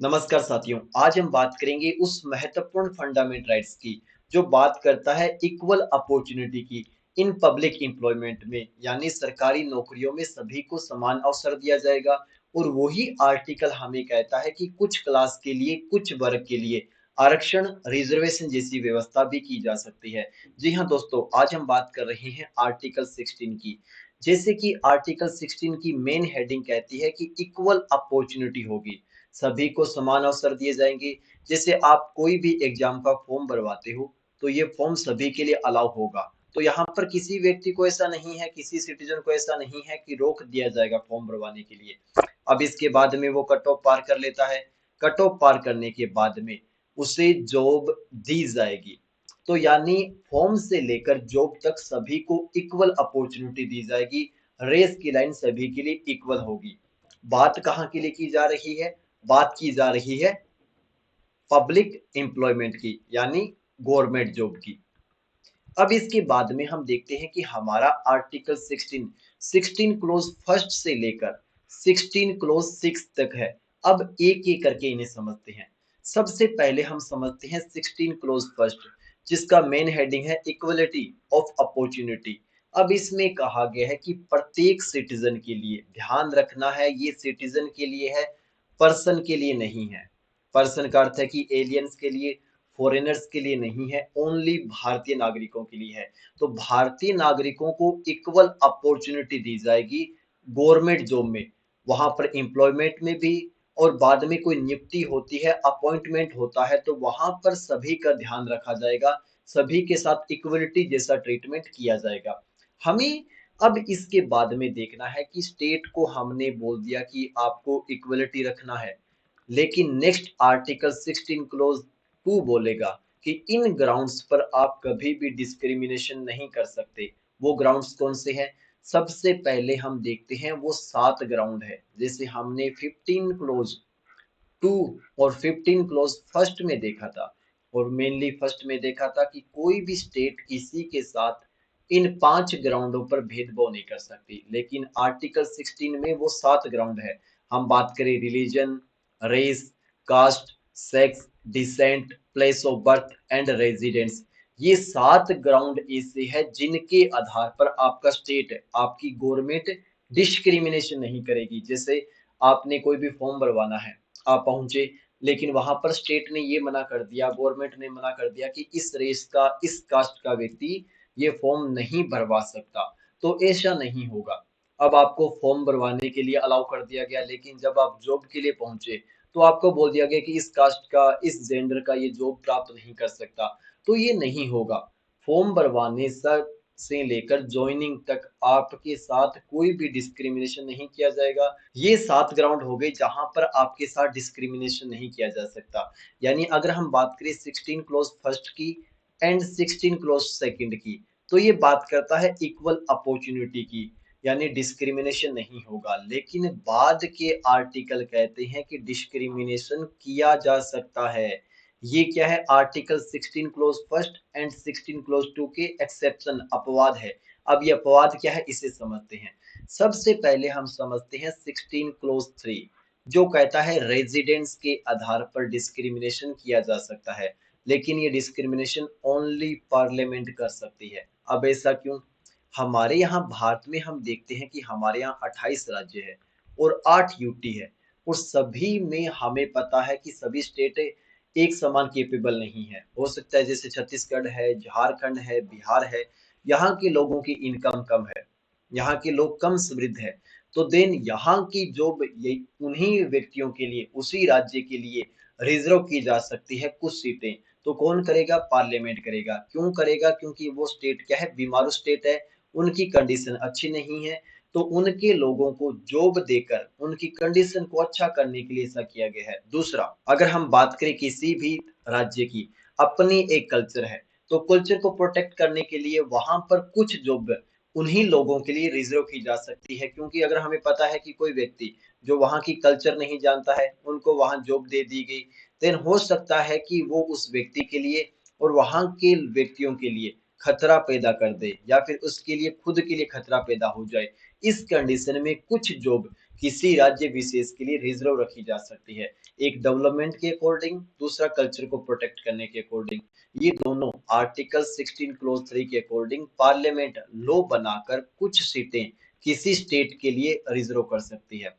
नमस्कार साथियों, आज हम बात करेंगे उस महत्वपूर्ण फंडामेंटल राइट्स की जो बात करता है इक्वल अपॉर्चुनिटी की इन पब्लिक एम्प्लॉयमेंट में, यानी सरकारी नौकरियों में सभी को समान अवसर दिया जाएगा। और वही आर्टिकल हमें कहता है कि कुछ क्लास के लिए, कुछ वर्ग के लिए आरक्षण, रिजर्वेशन जैसी व्यवस्था भी की जा सकती है। जी हाँ दोस्तों, आज हम बात कर रहे हैं आर्टिकल 16 की। जैसे कि आर्टिकल 16 की मेन हेडिंग कहती है कि इक्वल अपॉर्चुनिटी होगी, सभी को समान अवसर दिए जाएंगे। जैसे आप कोई भी एग्जाम का फॉर्म भरवाते हो तो ये फॉर्म सभी के लिए अलाउ होगा। तो यहाँ पर किसी व्यक्ति को ऐसा नहीं है, किसी सिटीजन को ऐसा नहीं है कि रोक दिया जाएगा फॉर्म भरवाने के लिए। अब इसके बाद में वो कट ऑफ पार कर लेता है। कट ऑफ पार करने के बाद में उसे जॉब दी जाएगी। तो यानी फॉर्म से लेकर जॉब तक सभी को इक्वल अपॉर्चुनिटी दी जाएगी। रेस की लाइन सभी के लिए इक्वल होगी। बात कहाँ के लिए की जा रही है? बात की जा रही है पब्लिक एम्प्लॉयमेंट की, यानी गवर्नमेंट जॉब की। अब इसके बाद में हम देखते हैं कि हमारा आर्टिकल 16 क्लोज फर्स्ट से लेकर 16 क्लोज 6 तक है। अब एक एक करके इन्हें समझते हैं। सबसे पहले हम समझते हैं 16 क्लोज फर्स्ट, जिसका मेन हेडिंग है इक्वलिटी ऑफ अपॉर्चुनिटी। अब इसमें कहा गया है कि प्रत्येक सिटीजन के लिए, ध्यान रखना है ये सिटीजन के लिए है, पर्सन के लिए नहीं है। पर्सन का अर्थ है कि एलियंस के लिए, फॉरेनर्स के लिए नहीं है, ओनली भारतीय नागरिकों के लिए है। तो भारतीय नागरिकों को इक्वल अपॉर्चुनिटी दी जाएगी गवर्नमेंट जॉब में, वहां पर एम्प्लॉयमेंट में भी। और बाद में कोई नियुक्ति होती है, अपॉइंटमेंट होता है, तो वहां पर सभी का ध्यान रखा जाएगा, सभी के साथ इक्वलिटी जैसा ट्रीटमेंट किया जाएगा। हमें अब इसके बाद में देखना है कि स्टेट को हमने बोल दिया कि आपको इक्वलिटी रखना है, लेकिन नेक्स्ट आर्टिकल 16 क्लोज 2 बोलेगा कि इन ग्राउंड्स पर आप कभी भी डिस्क्रिमिनेशन नहीं कर सकते। वो ग्राउंड्स कौन से हैं? सबसे पहले हम देखते हैं वो 7 ग्राउंड है। जैसे हमने 15 क्लोज 2 और 15 क्लोज फर्स्ट में देखा था, और मेनली फर्स्ट में देखा था कि कोई भी स्टेट किसी के साथ इन 5 ग्राउंडों पर भेदभाव नहीं कर सकती। लेकिन आर्टिकल 16 में वो 7 ग्राउंड है। हम बात करें religion, race, caste, sex, descent, place of birth and residence. ये 7 ग्राउंड ऐसे है जिनके आधार पर आपका स्टेट, आपकी गवर्नमेंट डिस्क्रिमिनेशन नहीं करेगी। जैसे आपने कोई भी फॉर्म भरवाना है, आप पहुंचे, लेकिन वहां पर स्टेट ने ये मना कर दिया, गवर्नमेंट ने मना कर दिया कि इस रेस का, इस कास्ट का व्यक्ति ये फॉर्म नहीं भरवा सकता। तो ऐसा नहीं होगा। अब आपको फॉर्म भरवाने के लिए अलाउ कर दिया गया, लेकिन जब आप जॉब के लिए पहुंचे तो आपको बोल दिया गया कि इस कास्ट का, इस जेंडर का ये जॉब प्राप्त नहीं कर सकता। तो ये नहीं होगा। फॉर्म भरवाने से लेकर ज्वाइनिंग तक आपके साथ कोई भी डिस्क्रिमिनेशन नहीं किया जाएगा। ये 7 ग्राउंड हो गए जहां पर आपके साथ डिस्क्रिमिनेशन नहीं किया जा सकता। यानी अगर हम बात करें 16 क्लोज फर्स्ट की एंड 16 क्लोज सेकंड की, तो ये बात करता है इक्वल अपॉर्चुनिटी की, यानी डिस्क्रिमिनेशन नहीं होगा। लेकिन बाद के आर्टिकल कहते हैं कि डिस्क्रिमिनेशन किया जा सकता है। ये क्या है? Article 16 close first and 16 close 2 के एक्सेप्शन, अपवाद है। अब ये अपवाद क्या है, इसे समझते हैं। सबसे पहले हम समझते हैं 16 क्लोज 3, जो कहता है रेजिडेंस के आधार पर डिस्क्रिमिनेशन किया जा सकता है, लेकिन ये डिस्क्रिमिनेशन ओनली पार्लियामेंट कर सकती है। अब ऐसा क्यों? हमारे यहाँ भारत में हम देखते हैं कि हमारे यहाँ 28 राज्य है और 8 यूटी है, और सभी में हमें पता है कि सभी स्टेट एक समान केपेबल नहीं है। हो सकता है जैसे छत्तीसगढ़ है, झारखंड है, बिहार है, यहाँ के लोगों की इनकम कम है, यहाँ के लोग कम समृद्ध है। तो देन यहाँ की जॉब ये उन्हीं व्यक्तियों के लिए, उसी राज्य के लिए रिजर्व की जा सकती है कुछ सीटें। तो कौन करेगा? पार्लियामेंट करेगा। क्यों करेगा? क्योंकि वो स्टेट क्या है? बीमारू स्टेट है, उनकी कंडीशन अच्छी नहीं है। तो उनके लोगों को जॉब देकर उनकी कंडीशन को अच्छा करने के लिए ऐसा किया गया है। दूसरा, अगर हम बात करें किसी भी राज्य की, अपनी एक कल्चर है, तो कल्चर को प्रोटेक्ट करने के लिए वहां पर कुछ जॉब उन्हीं लोगों के लिए रिजर्व की जा सकती है। क्योंकि अगर हमें पता है कि कोई व्यक्ति जो वहां की कल्चर नहीं जानता है, उनको वहां जॉब दे दी गई, देन हो सकता है कि वो उस व्यक्ति के लिए और वहां के व्यक्तियों के लिए खतरा पैदा कर दे, या फिर उसके लिए खुद के लिए खतरा पैदा हो जाए। इस कंडीशन में कुछ जॉब किसी राज्य विशेष के लिए रिजर्व रखी जा सकती है। एक डेवलपमेंट के अकॉर्डिंग, दूसरा कल्चर को प्रोटेक्ट करने के अकॉर्डिंग। ये दोनों आर्टिकल 16 क्लोज 3 के अकॉर्डिंग पार्लियामेंट लॉ बनाकर कुछ सीटें किसी स्टेट के लिए रिजर्व कर सकती है।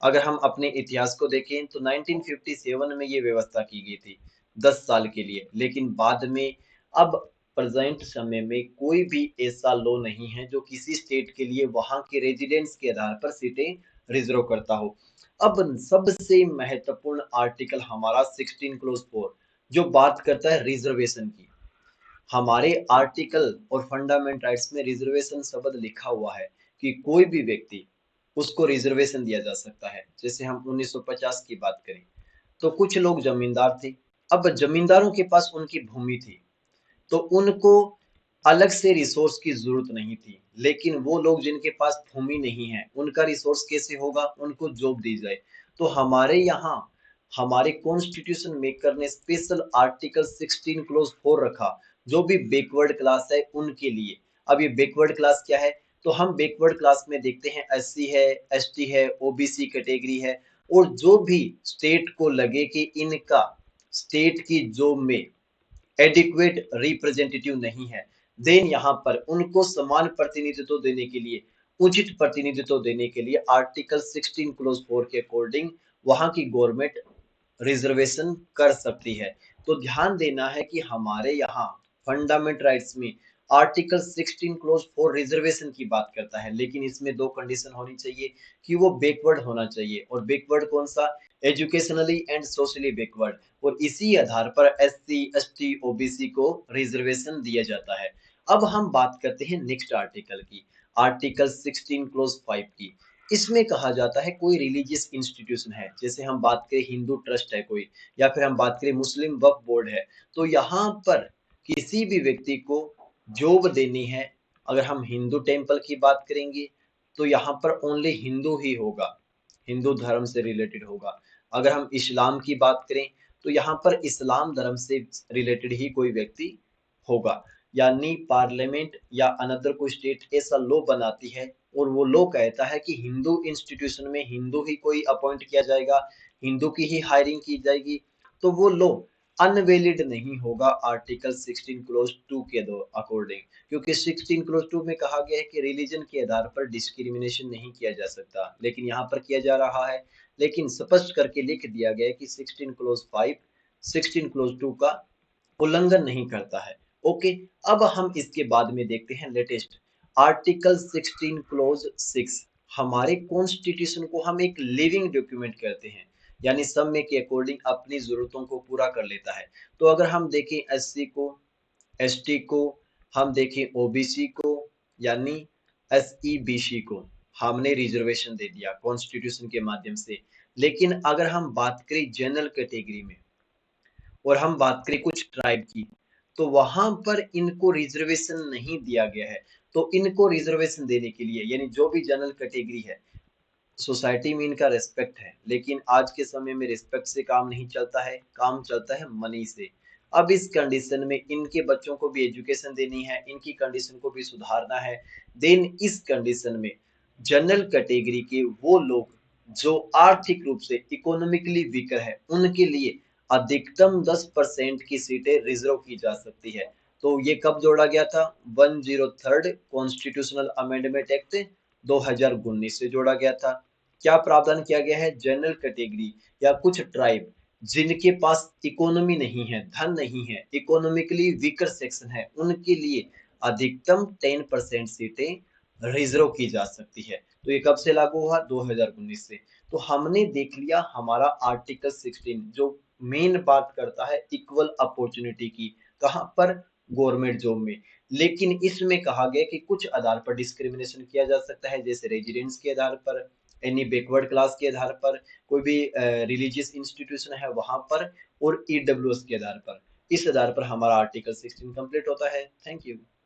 अगर हम अपने इतिहास को देखें तो 1957 में ये व्यवस्था की गई थी 10 साल के लिए, लेकिन बाद में अब प्रेजेंट समय में कोई भी ऐसा लॉ नहीं है जो किसी स्टेट के लिए वहां के रेजिडेंट्स के आधार पर सीटें रिजर्व करता हो। अब सबसे महत्वपूर्ण आर्टिकल हमारा 16 क्लोज 4 जो बात करता है रिजर्वेशन की। हमारे आर्टिकल और फंडामेंटल राइट्स में रिजर्वेशन शब्द लिखा हुआ है कि कोई भी व्यक्ति उसको रिजर्वेशन दिया जा सकता है। जैसे हम 1950 की बात करें तो कुछ लोग जमींदार थे। अब जमींदारों के पास उनकी भूमि थी तो उनको अलग से रिसोर्स की जरूरत नहीं थी, लेकिन वो लोग जिनके पास भूमि नहीं है उनका रिसोर्स कैसे होगा, उनको जॉब दी जाए। तो हमारे यहाँ हमारे कॉन्स्टिट्यूशन मेकर ने स्पेशल आर्टिकल 16 क्लोज 4 रखा जो भी बैकवर्ड क्लास है उनके लिए। अब ये बैकवर्ड क्लास क्या है, तो हम बैकवर्ड क्लास में देखते हैं एससी है, एसटी है, ओबीसी कैटेगरी है, और जो भी स्टेट को लगे कि इनका स्टेट की जॉब में एडिक्वेट रिप्रेजेंटेटिव नहीं है, देन यहाँ पर उनको समान प्रतिनिधित्व देने के लिए, उचित प्रतिनिधित्व देने के लिए आर्टिकल 16 क्लोज 4 के अकॉर्डिंग वहां की गवर्नमेंट रिजर्वेशन कर सकती है। तो ध्यान देना है कि हमारे यहाँ फंडामेंटल राइट्स में आर्टिकल 16 क्लोज 4 रिजर्वेशन की बात करता है, लेकिन इसमें दो कंडीशन होनी चाहिए कि वो बैकवर्ड होना चाहिए, और बैकवर्ड कौन सा, एजुकेशनली एंड सोशली बैकवर्ड, और इसी आधार पर एससी, एसटी, ओबीसी को रिजर्वेशन दिया जाता है। अब हम बात करते हैं नेक्स्ट आर्टिकल की, आर्टिकल 16 क्लोज 5 की। इसमें कहा जाता है कोई रिलीजियस इंस्टीट्यूशन है, जैसे हम बात करें हिंदू ट्रस्ट है कोई, या फिर हम बात करें मुस्लिम वक्फ बोर्ड है, तो यहाँ पर किसी भी व्यक्ति को जॉब देनी है। अगर हम हिंदू टेम्पल की बात करेंगे तो यहाँ पर ओनली हिंदू ही होगा, हिंदू धर्म से रिलेटेड होगा। अगर हम इस्लाम की बात करें तो यहाँ पर इस्लाम धर्म से रिलेटेड ही कोई व्यक्ति होगा। यानी पार्लियामेंट या अनदर कोई स्टेट ऐसा लॉ बनाती है और वो लॉ कहता है कि हिंदू इंस्टीट्यूशन में हिंदू ही कोई अपॉइंट किया जाएगा, हिंदू की ही हायरिंग की जाएगी, तो वो लॉ अनवैलिड नहीं होगा आर्टिकल 16 क्लोज 2 के अकॉर्डिंग। क्योंकि 16 क्लोज 2 में कहा गया है कि रिलीजन के आधार पर डिस्क्रिमिनेशन नहीं किया जा सकता, लेकिन यहाँ पर किया जा रहा है। लेकिन स्पष्ट करके लिख दिया गया है कि 16 क्लोज 5 16 क्लोज 2 का उल्लंघन नहीं करता है। ओके, अब हम इसके बाद में देखते हैं लेटेस्ट आर्टिकल 16 क्लोज 6। हमारे कॉन्स्टिट्यूशन को हम एक लिविंग डॉक्यूमेंट कहते हैं, यानी समय के अकॉर्डिंग अपनी जरूरतों को पूरा कर लेता है। तो अगर हम देखें एससी को, एसटी को, हम देखें ओबीसी को, यानी एसईबीसी को हमने रिजर्वेशन दे दिया कॉन्स्टिट्यूशन के माध्यम से। लेकिन अगर हम बात करें जनरल कैटेगरी में और हम बात करें कुछ ट्राइब की, तो वहां पर इनको रिजर्वेशन नहीं दिया गया है। तो इनको रिजर्वेशन देने के लिए, यानी जो भी जनरल कैटेगरी है, सोसाइटी में इनका रिस्पेक्ट है, लेकिन आज के समय में रिस्पेक्ट से काम नहीं चलता है, काम चलता है मनी से। अब इस कंडीशन में इनके बच्चों को भी एजुकेशन देनी है, इनकी कंडीशन को भी सुधारना है। देन इस कंडीशन में जनरल कैटेगरी के वो लोग जो आर्थिक रूप से इकोनॉमिकली वीकर है उनके लिए अधिकतम 10% की सीटें रिजर्व की जा सकती है। तो ये कब जोड़ा गया था, 103rd कॉन्स्टिट्यूशनल अमेंडमेंट एक्ट 2019 से जोड़ा गया था। क्या प्रावधान किया गया है, जनरल कैटेगरी या कुछ ट्राइब जिनके पास इकोनॉमी नहीं है, धन नहीं है, इकोनॉमिकली वीकर सेक्शन है, उनके लिए अधिकतम 10% सीटें रिजर्व की जा सकती है। तो ये कब से लागू हुआ, 2019 से। तो हमने देख लिया हमारा आर्टिकल 16 जो मेन बात करता है इक्वल अपॉर्चुनिटी की, कहां पर, गवर्नमेंट जॉब में। लेकिन इसमें कहा गया कि कुछ आधार पर डिस्क्रिमिनेशन किया जा सकता है, जैसे रेजिडेंस के आधार पर, एनी बैकवर्ड क्लास के आधार पर, कोई भी रिलीजियस इंस्टीट्यूशन है वहां पर, और ईडब्ल्यूएस के आधार पर। इस आधार पर हमारा आर्टिकल 16 कंप्लीट होता है। Thank you.